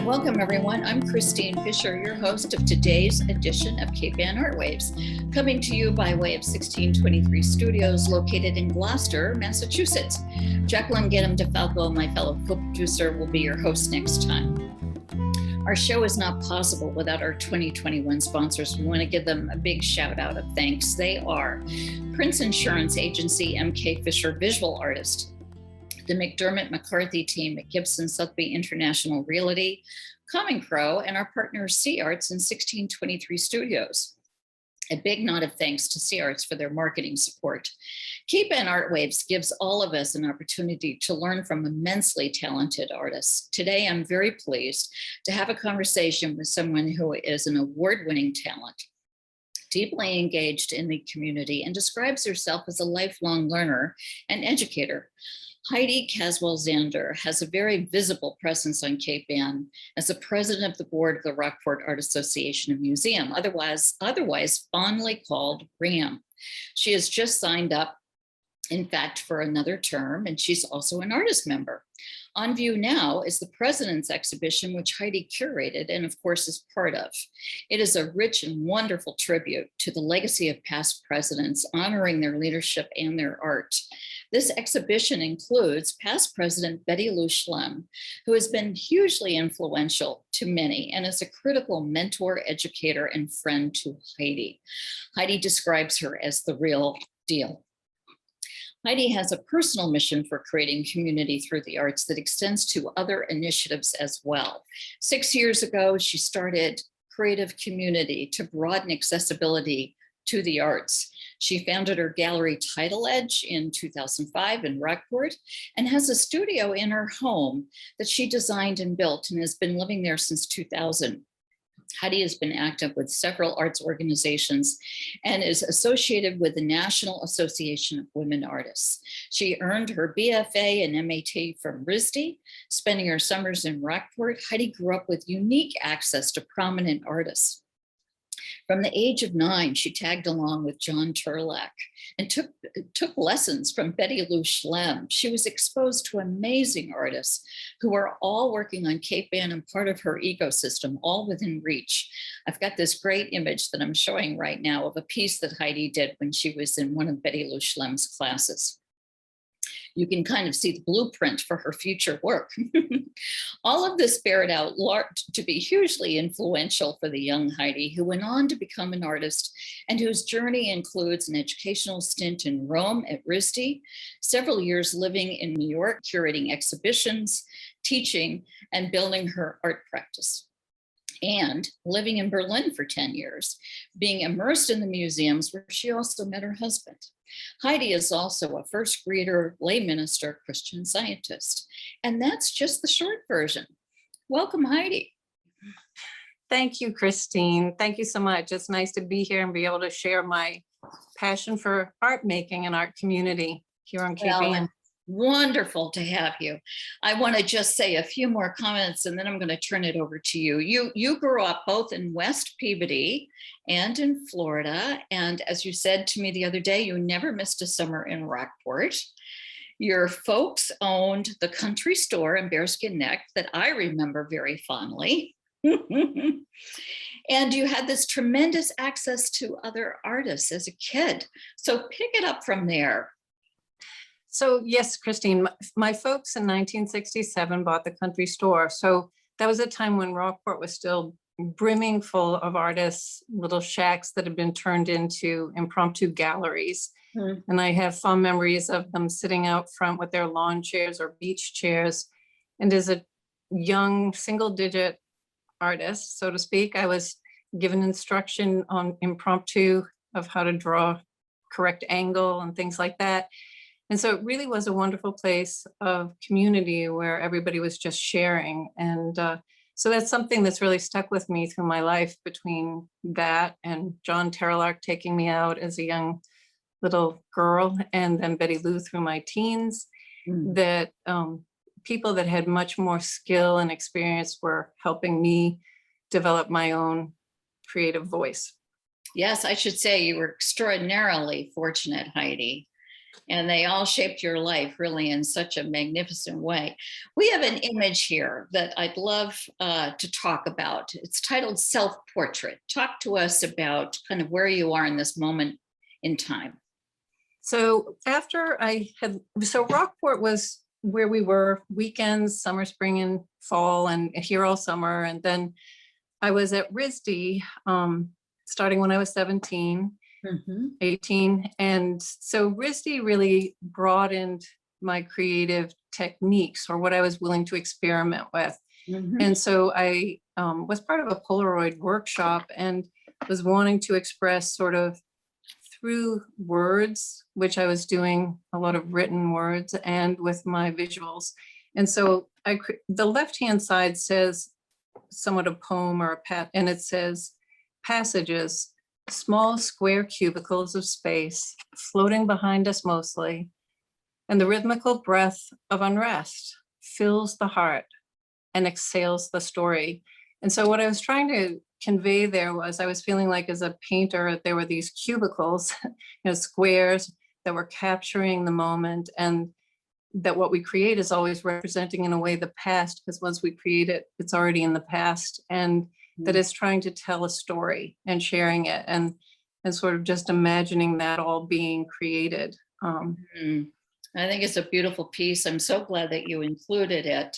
Welcome, everyone. I'm Christine Fisher, your host of today's edition of Cape Ann ARTWaves, coming to you by way of 1623 Studios located in Gloucester, Massachusetts. Jacqueline Ganem DeFalco, my fellow co-producer, will be your host next time. Our show is not possible without our 2021 sponsors. We want to give them a big shout out of thanks. They are Prince Insurance Agency, MK Fisher Visual Artist, the McDermott McCarthy team at Gibson Sotheby International Realty, Common Crow, and our partner Sea Arts in 1623 Studios. A big nod of thanks to Sea Arts for their marketing support. Cape Ann ARTWaves gives all of us an opportunity to learn from immensely talented artists. Today, I'm very pleased to have a conversation with someone who is an award-winning talent, deeply engaged in the community, and describes herself as a lifelong learner and educator. Heidi Caswell Zander has a very visible presence on Cape Ann as the president of the board of the Rockport Art Association Museum, otherwise fondly called RAM. She has just signed up, in fact, for another term, and she's also an artist member. On view now is the president's exhibition, which Heidi curated and of course is part of. It is a rich and wonderful tribute to the legacy of past presidents, honoring their leadership and their art. This exhibition includes past President Betty Lou Schlem, who has been hugely influential to many and is a critical mentor, educator, and friend to Heidi. Heidi describes her as the real deal. Heidi has a personal mission for creating community through the arts that extends to other initiatives as well. 6 years ago, she started Creative Community to broaden accessibility to the arts. She founded her gallery Tidal Edge in 2005 in Rockport and has a studio in her home that she designed and built and has been living there since 2000. Heidi has been active with several arts organizations and is associated with the National Association of Women Artists. She earned her BFA and MAT from RISD, spending her summers in Rockport. Heidi grew up with unique access to prominent artists. From the age of 9, she tagged along with John Turlock and took lessons from Betty Lou Schlem. She was exposed to amazing artists who are all working on Cape Ann and part of her ecosystem, all within reach. I've got this great image that I'm showing right now of a piece that Heidi did when she was in one of Betty Lou Schlem's classes. You can kind of see the blueprint for her future work. All of this bared out to be hugely influential for the young Heidi, who went on to become an artist and whose journey includes an educational stint in Rome at RISD, several years living in New York, curating exhibitions, teaching, and building her art practice, and living in Berlin for 10 years, being immersed in the museums where she also met her husband. Heidi is also a first grader, lay minister, Christian Scientist. And that's just the short version. Welcome, Heidi. Thank you, Christine. Thank you so much. It's nice to be here and be able to share my passion for art making and art community here on Cape Ann. Wonderful to have you. I want to just say a few more comments and then I'm going to turn it over to you. You grew up both in West Peabody and in Florida. And as you said to me the other day, you never missed a summer in Rockport. Your folks owned the country store in Bearskin Neck that I remember very fondly. And you had this tremendous access to other artists as a kid. So pick it up from there. So yes, Christine, my folks in 1967 bought the country store. So that was a time when Rockport was still brimming full of artists, little shacks that had been turned into impromptu galleries. Mm. And I have fond memories of them sitting out front with their lawn chairs or beach chairs. And as a young single-digit artist, so to speak, I was given instruction on impromptu of how to draw correct angle and things like that. And so it really was a wonderful place of community where everybody was just sharing. And so that's something that's really stuck with me through my life, between that and John Turlock taking me out as a young little girl, and then Betty Lou through my teens, that people that had much more skill and experience were helping me develop my own creative voice. Yes, I should say you were extraordinarily fortunate, Heidi. And they all shaped your life really in such a magnificent way. We have an image here that I'd love to talk about. It's titled Self-Portrait. Talk to us about kind of where you are in this moment in time. So so Rockport was where we were weekends, summer, spring, and fall, and here all summer. And then I was at RISD starting when I was 17. 18. And so RISD really broadened my creative techniques or what I was willing to experiment with. And so I was part of a Polaroid workshop and was wanting to express sort of through words, which I was doing a lot of written words and with my visuals. And so the left-hand side says somewhat a poem or and it says passages, small square cubicles of space floating behind us mostly, and the rhythmical breath of unrest fills the heart and exhales the story. And so what I was trying to convey there was I was feeling like as a painter, there were these cubicles, squares that were capturing the moment, and that what we create is always representing in a way the past, because once we create it, it's already in the past. And that is trying to tell a story and sharing it and sort of just imagining that all being created. I think it's a beautiful piece. I'm so glad that you included it.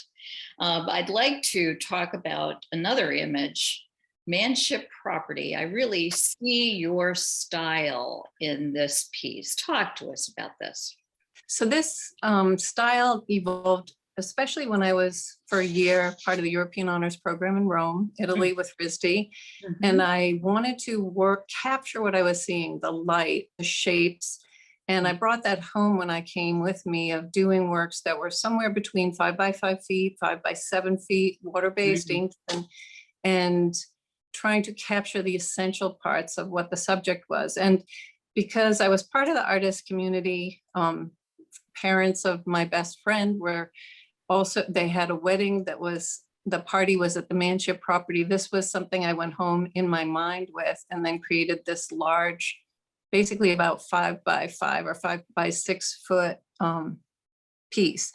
I'd like to talk about another image, Manship Property. I really see your style in this piece. Talk to us about this. So this style evolved, especially when I was for a year part of the European Honors Program in Rome, Italy with RISD. And I wanted to capture what I was seeing, the light, the shapes. And I brought that home when I came with me of doing works that were somewhere between 5 by 5 feet, 5 by 7 feet, water-based ink, and trying to capture the essential parts of what the subject was. And because I was part of the artist community, parents of my best friend were also, they had a wedding that was, the party was at the Manship Property. This was something I went home in my mind with and then created this large, basically about 5 by 5 or 5 by 6 foot piece.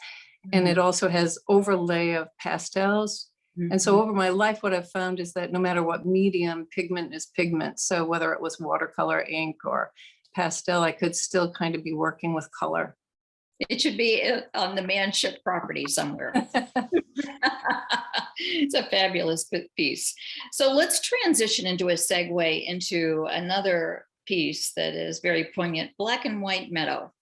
And it also has overlay of pastels. And so over my life, what I've found is that no matter what medium, pigment is pigment. So whether it was watercolor, ink, or pastel, I could still kind of be working with color. It should be on the Manship Property somewhere. It's a fabulous piece. So let's transition into a segue into another piece that is very poignant, Black and White Meadow.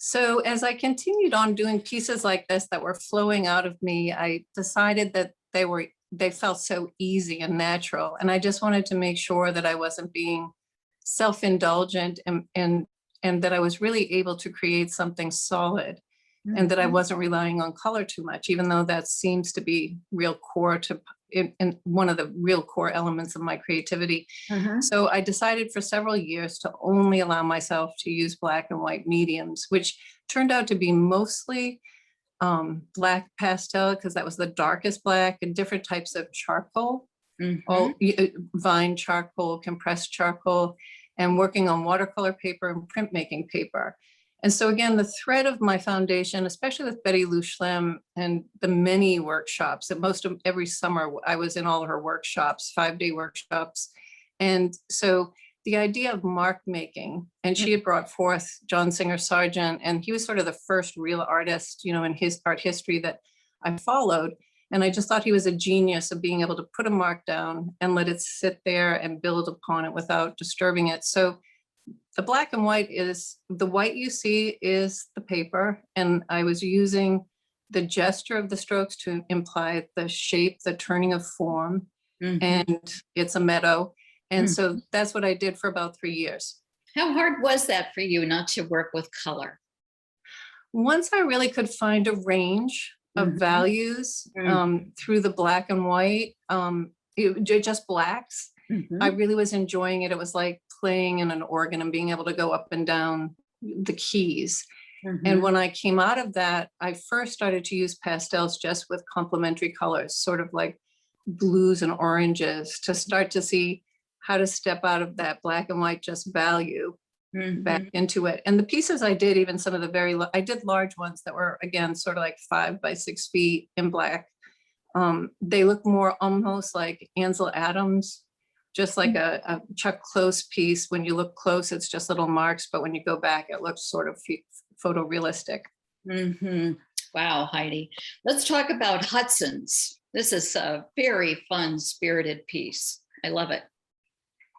So as I continued on doing pieces like this that were flowing out of me, I decided that they felt so easy and natural. And I just wanted to make sure that I wasn't being self-indulgent and that I was really able to create something solid and that I wasn't relying on color too much, even though that seems to be real core to in one of the real core elements of my creativity. So I decided for several years to only allow myself to use black and white mediums, which turned out to be mostly black pastel, because that was the darkest black, and different types of charcoal, all vine charcoal, compressed charcoal, and working on watercolor paper and printmaking paper. And so again, the thread of my foundation, especially with Betty Lou Schlem and the many workshops, that most of every summer I was in all her workshops, 5-day workshops. And so the idea of mark making, and she had brought forth John Singer Sargent, and he was sort of the first real artist, in his art history that I followed. And I just thought he was a genius of being able to put a mark down and let it sit there and build upon it without disturbing it. So the black and white is, the white you see is the paper, and I was using the gesture of the strokes to imply the shape, the turning of form, and it's a meadow. And so that's what I did for about 3 years. How hard was that for you not to work with color? Once I really could find a range of values through the black and white, just blacks, I really was enjoying it. It was like playing in an organ and being able to go up and down the keys. And when I came out of that, I first started to use pastels just with complementary colors, sort of like blues and oranges, to start to see how to step out of that black and white just value back into it. And the pieces I did, even some of the I did large ones that were, again, sort of like 5 by 6 feet in black. They look more almost like Ansel Adams, just like a Chuck Close piece. When you look close, it's just little marks, but when you go back, it looks sort of photorealistic. Wow, Heidi. Let's talk about Hudson's. This is a very fun, spirited piece. I love it.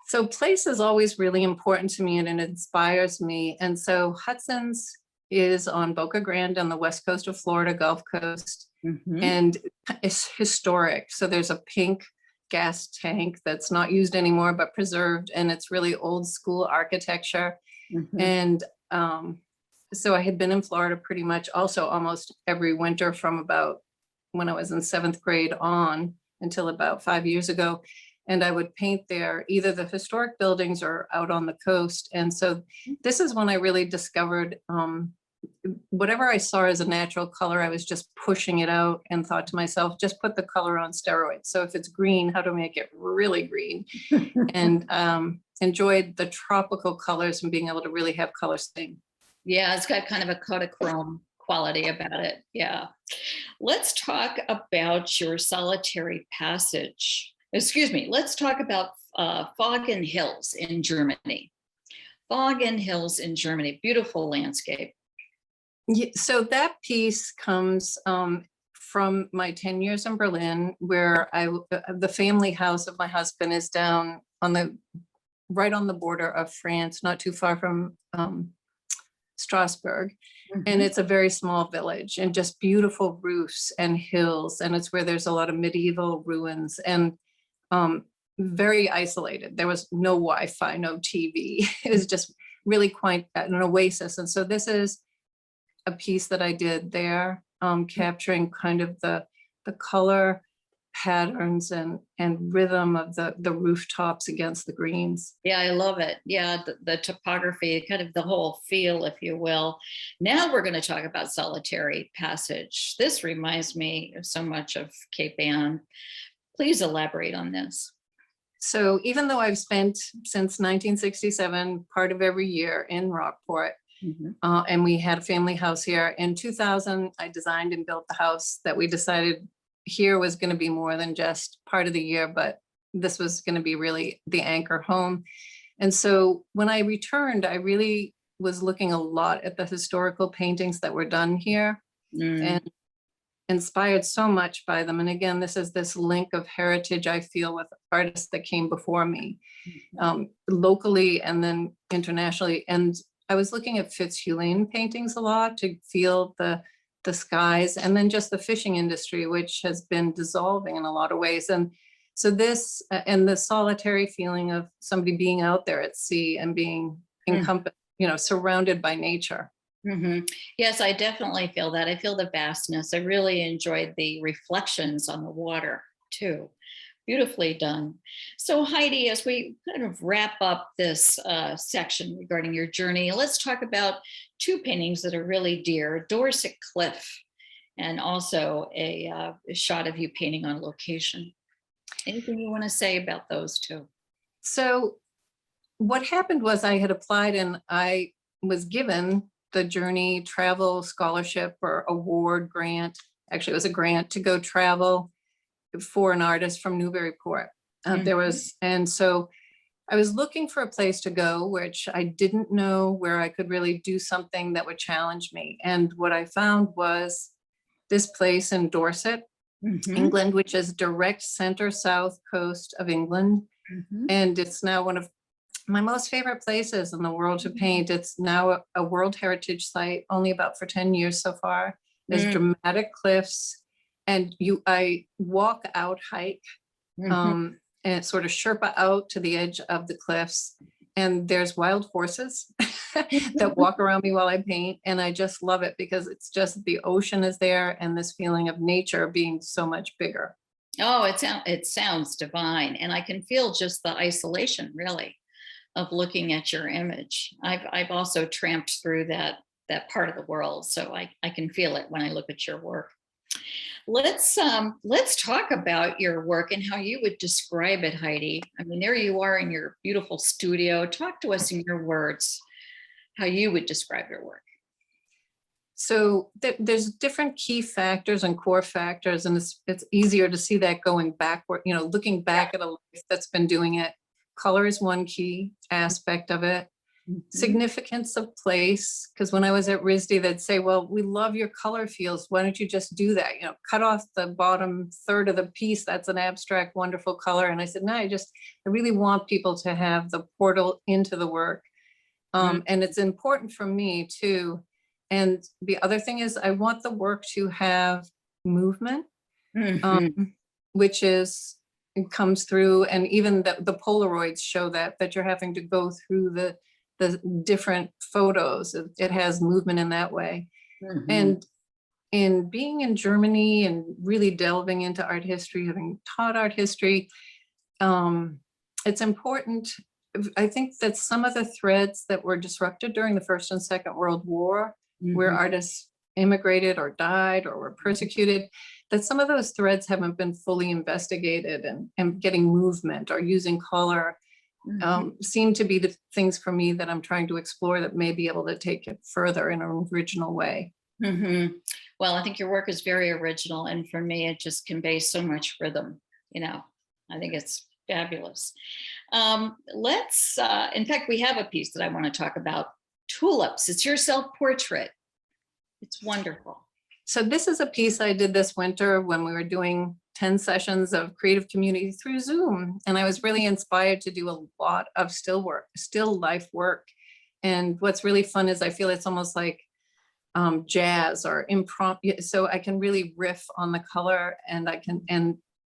So place is always really important to me, and it inspires me. And so Hudson's is on Boca Grande on the west coast of Florida, Gulf Coast, and it's historic. So there's a pink gas tank that's not used anymore, but preserved, and it's really old school architecture. And so I had been in Florida pretty much also almost every winter from about when I was in 7th grade on until about 5 years ago. And I would paint there, either the historic buildings or out on the coast. And so this is when I really discovered whatever I saw as a natural color, I was just pushing it out and thought to myself, just put the color on steroids. So if it's green, how to make it really green? And enjoyed the tropical colors and being able to really have color sing. Yeah, it's got kind of a Kodachrome quality about it. Yeah. Let's talk about your solitary passage. Excuse me. Let's talk about Fog and Hills in Germany. Fog and Hills in Germany. Beautiful landscape. Yeah, so that piece comes from my 10 years in Berlin, where the family house of my husband is down on right on the border of France, not too far from Strasbourg. And it's a very small village and just beautiful roofs and hills. And it's where there's a lot of medieval ruins and very isolated. There was no Wi-Fi, no TV. It was just really quite an oasis. And so this is a piece that I did there, capturing kind of the color patterns and rhythm of the rooftops against the greens. Yeah, I love it. Yeah, the topography, kind of the whole feel, if you will. Now we're going to talk about Solitary Passage. This reminds me so much of Cape Ann. Please elaborate on this. So even though I've spent since 1967, part of every year in Rockport, and we had a family house here. In 2000, I designed and built the house that we decided here was going to be more than just part of the year, but this was going to be really the anchor home. And so when I returned, I really was looking a lot at the historical paintings that were done here and inspired so much by them. And again, this is this link of heritage I feel with artists that came before me, locally and then internationally. And I was looking at Fitzhugh paintings a lot to feel the skies, and then just the fishing industry, which has been dissolving in a lot of ways. And so this and the solitary feeling of somebody being out there at sea and being encompassed, surrounded by nature. Yes, I definitely feel that. I feel the vastness. I really enjoyed the reflections on the water too. Beautifully done. So Heidi, as we kind of wrap up this section regarding your journey, let's talk about two paintings that are really dear, Dorset Cliff, and also a shot of you painting on location. Anything you want to say about those two? So what happened was I had applied and I was given the Journey Travel Scholarship or Award grant. Actually, it was a grant to go travel for an artist from Newburyport. And so I was looking for a place to go, which I didn't know where I could really do something that would challenge me. And what I found was this place in Dorset, England, which is direct center south coast of England. And it's now one of my most favorite places in the world to paint. It's now a World Heritage Site, only about for 10 years so far. There's dramatic cliffs. And I walk out, hike, and sort of Sherpa out to the edge of the cliffs. And there's wild horses that walk around me while I paint. And I just love it because it's just the ocean is there and this feeling of nature being so much bigger. Oh, it sounds divine. And I can feel just the isolation, really, of looking at your image. I've also tramped through that part of the world. So I can feel it when I look at your work. Let's talk about your work and how you would describe it, Heidi. I mean, there you are in your beautiful studio. Talk to us in your words. how you would describe your work. So there's different key factors and core factors, and it's easier to see that going backward, looking back at a life that's been doing it. Color is one key aspect of it. Significance of place, because when I was at RISD, they'd say, well, we love your color fields. Why don't you just do that? Cut off the bottom third of the piece. That's an abstract, wonderful color. And I said, no, I really want people to have the portal into the work. And it's important for me too. And the other thing is I want the work to have movement, which it comes through, and even the Polaroids show that you're having to go through the different photos. It has movement in that way. And in being in Germany and really delving into art history, having taught art history, it's important. I think that some of the threads that were disrupted during the First and Second World War, where artists immigrated or died or were persecuted, that some of those threads haven't been fully investigated, and getting movement or using color seem to be the things for me that I'm trying to explore that may be able to take it further in an original way. Well, I think your work is very original, and for me, it just conveys so much rhythm. I think it's fabulous. In fact, we have a piece that I want to talk about, Tulips. It's your self-portrait. It's wonderful. So this is a piece I did this winter when we were doing 10 sessions of creative community through Zoom. And I was really inspired to do a lot of still life work. And what's really fun is I feel it's almost like jazz or impromptu. So I can really riff on the color, and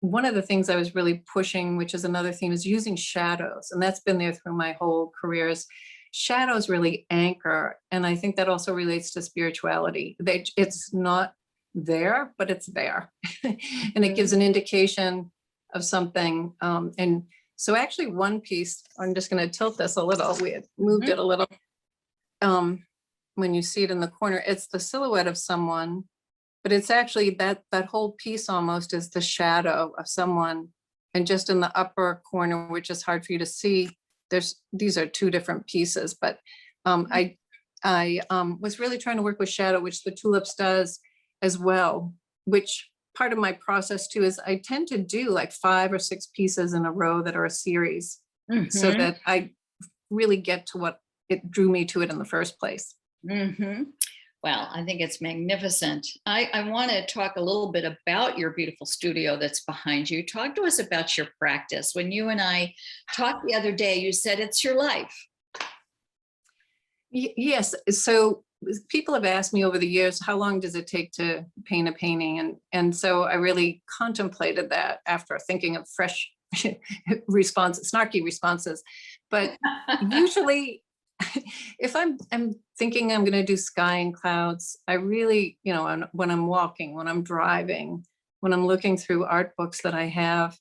one of the things I was really pushing, which is another theme, is using shadows. And that's been there through my whole career. Is shadows really anchor. And I think that also relates to spirituality. It's not there, but it's there. And it gives an indication of something. And so actually one piece, I'm just going to tilt this a little. We had moved it a little. When you see it in the corner, it's the silhouette of someone, but it's actually that whole piece almost is the shadow of someone. And just in the upper corner, which is hard for you to see, these are two different pieces, but I was really trying to work with shadow, which the Tulips does as well, which part of my process too is I tend to do like 5 or 6 pieces in a row that are a series, so that I really get to what it drew me to it in the first place. Well, I think it's magnificent. I want to talk a little bit about your beautiful studio that's behind you. Talk to us about your practice. When you and I talked the other day, you said it's your life. Yes. So people have asked me over the years, how long does it take to paint a painting? And so I really contemplated that after thinking of fresh responses, snarky responses. But usually, if I'm thinking I'm going to do sky and clouds, I really, when I'm walking, when I'm driving, when I'm looking through art books that I have,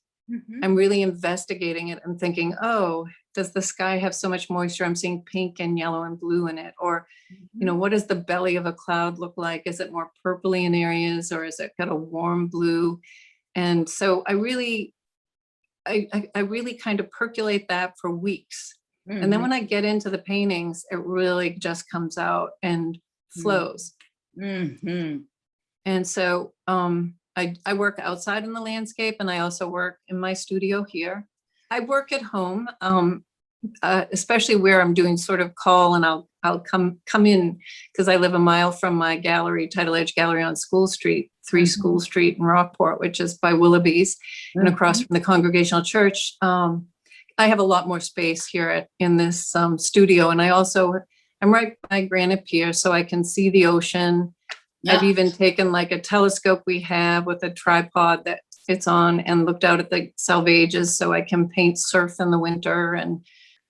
I'm really investigating it and thinking, oh, does the sky have so much moisture? I'm seeing pink and yellow and blue in it. Or, what does the belly of a cloud look like? Is it more purpley in areas, or is it got a warm blue? And so I really kind of percolate that for weeks. And then when I get into the paintings, it really just comes out and flows. And so I work outside in the landscape, and I also work in my studio here. I work at home, especially where I'm doing sort of call, and I'll come in because I live a mile from my gallery, Tidal Edge Gallery on School Street, 3 School Street in Rockport, which is by Willoughby's and across from the Congregational Church. I have a lot more space here in this studio. And I'm right by Granite Pier, so I can see the ocean. I've even taken like a telescope we have with a tripod that it's on and looked out at the selvages, so I can paint surf in the winter. And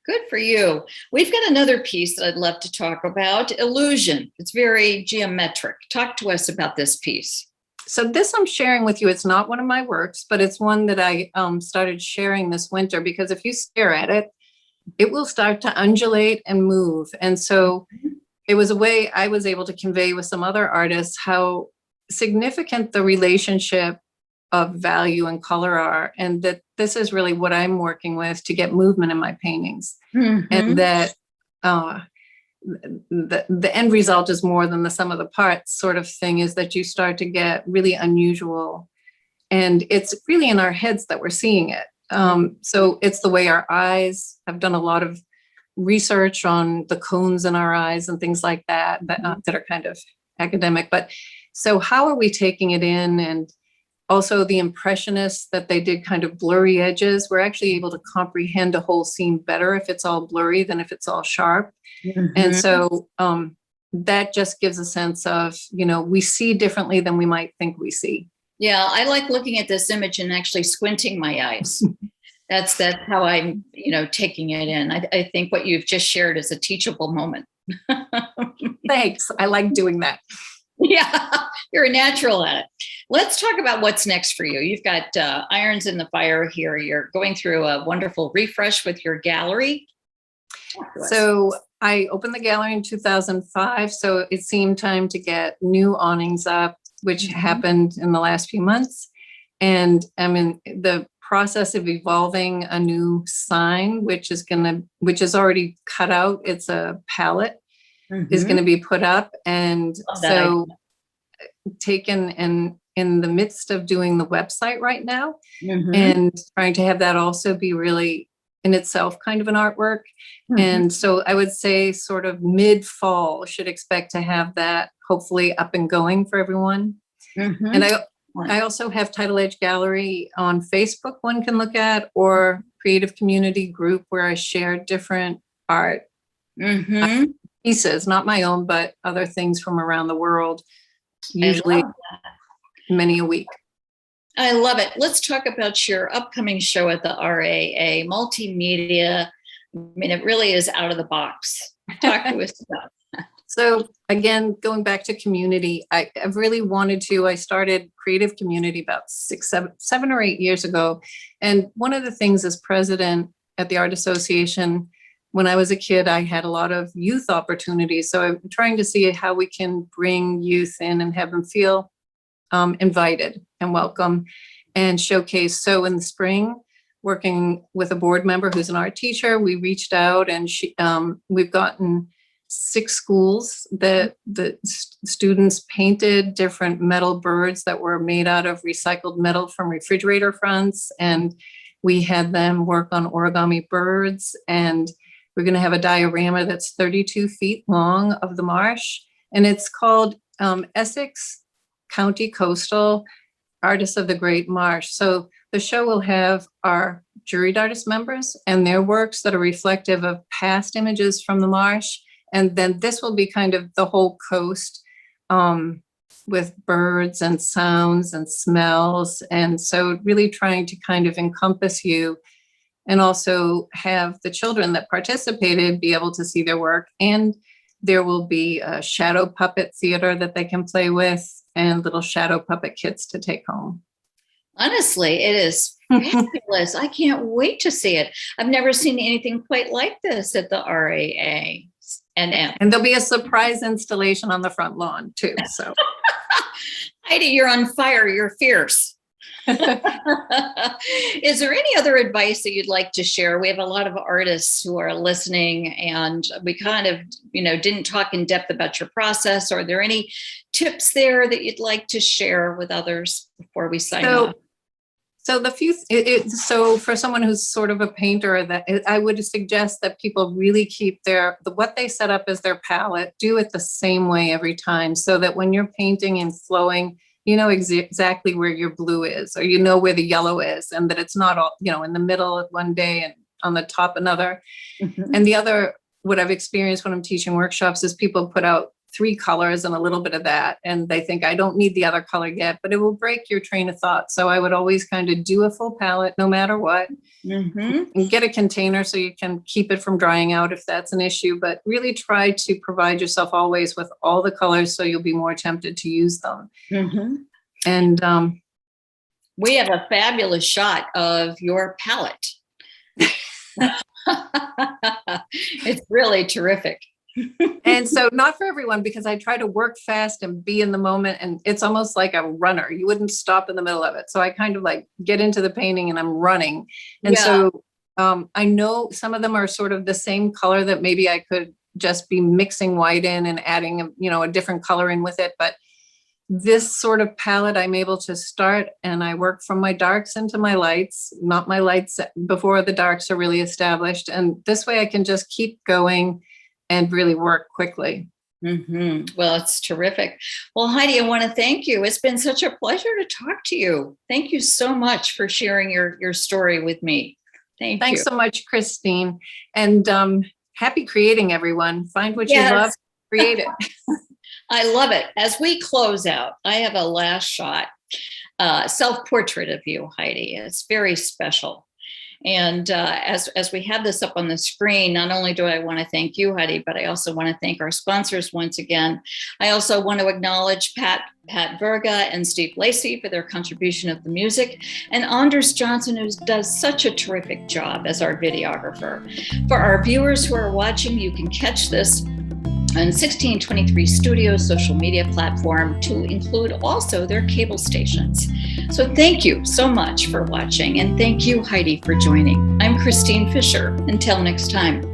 good for you. We've got another piece that I'd love to talk about, Illusion. It's very geometric. Talk to us about this piece. So this I'm sharing with you. It's not one of my works, but it's one that I started sharing this winter, because if you stare at it, it will start to undulate and move. And so it was a way I was able to convey with some other artists how significant the relationship of value and color are, and that this is really what I'm working with to get movement in my paintings. And that the end result is more than the sum of the parts sort of thing, is that you start to get really unusual. And it's really in our heads that we're seeing it. So it's the way our eyes. I've done a lot of research on the cones in our eyes and things like that that are kind of academic. But so how are we taking it in? And also the impressionists, that they did kind of blurry edges. We're actually able to comprehend a whole scene better if it's all blurry than if it's all sharp. And so that just gives a sense of, we see differently than we might think we see. Yeah, I like looking at this image and actually squinting my eyes. That's how I'm, taking it in. I think what you've just shared is a teachable moment. Thanks. I like doing that. Yeah, you're a natural at it. Let's talk about what's next for you. You've got irons in the fire here. You're going through a wonderful refresh with your gallery. So I opened the gallery in 2005. So it seemed time to get new awnings up, which happened in the last few months. And I'm in the process of evolving a new sign, which is already cut out. It's a palette. Is going to be put up. And so taken and in the midst of doing the website right now and trying to have that also be really in itself kind of an artwork. And so I would say sort of mid-fall should expect to have that hopefully up and going for everyone. And I also have Tidal Edge Gallery on Facebook one can look at, or creative community group where I share different art pieces, not my own, but other things from around the world, usually many a week. I love it. Let's talk about your upcoming show at the RAA, multimedia. I mean, it really is out of the box. Talk to us about that. So again, going back to community, I've really wanted to. I started creative community about 7 or 8 years ago. And one of the things as president at the Art Association, when I was a kid, I had a lot of youth opportunities. So I'm trying to see how we can bring youth in and have them feel invited and welcome and showcase. So in the spring, working with a board member who's an art teacher, we reached out and we've gotten 6 schools that the students painted different metal birds that were made out of recycled metal from refrigerator fronts. And we had them work on origami birds, and we're going to have a diorama that's 32 feet long of the marsh. And it's called Essex County Coastal Artists of the Great Marsh. So the show will have our juried artist members and their works that are reflective of past images from the marsh. And then this will be kind of the whole coast with birds and sounds and smells. And so really trying to kind of encompass you, and also have the children that participated be able to see their work. And there will be a shadow puppet theater that they can play with, and little shadow puppet kits to take home. Honestly, it is fabulous. I can't wait to see it. I've never seen anything quite like this at the RAA&M. And there'll be a surprise installation on the front lawn too. So Heidi, you're on fire. You're fierce. Is there any other advice that you'd like to share? We have a lot of artists who are listening, and we kind of, didn't talk in depth about your process. Are there any tips there that you'd like to share with others before we sign off? So for someone who's sort of a painter, that I would suggest that people really keep what they set up as their palette, do it the same way every time, so that when you're painting and flowing, you know exactly where your blue is, or you know where the yellow is, and that it's not all, in the middle one day and on the top another. And the other, what I've experienced when I'm teaching workshops, is people put out 3 colors and a little bit of that, and they think, I don't need the other color yet, but it will break your train of thought. So I would always kind of do a full palette no matter what, and get a container so you can keep it from drying out if that's an issue, but really try to provide yourself always with all the colors so you'll be more tempted to use them. And we have a fabulous shot of your palette. It's really terrific. And so not for everyone, because I try to work fast and be in the moment, and it's almost like a runner. You wouldn't stop in the middle of it. So I kind of like get into the painting and I'm running. And so I know some of them are sort of the same color that maybe I could just be mixing white in and adding, a different color in with it. But this sort of palette, I'm able to start and I work from my darks into my lights, not my lights before the darks are really established. And this way I can just keep going and really work quickly. Well, it's terrific. Well, Heidi, I want to thank you. It's been such a pleasure to talk to you. Thank you so much for sharing your story with me. Thanks so much, Christine. And happy creating, everyone. Find what you love, create it. I love it. As we close out, I have a last shot, self-portrait of you, Heidi. It's very special. And as we have this up on the screen, not only do I want to thank you, Heidi, but I also want to thank our sponsors once again. I also want to acknowledge Pat Verga and Steve Lacey for their contribution of the music, and Anders Johnson, who does such a terrific job as our videographer. For our viewers who are watching, you can catch this on 1623 Studios social media platform, to include also their cable stations. So thank you so much for watching, and thank you, Heidi, for joining. I'm Christine Fisher. Until next time.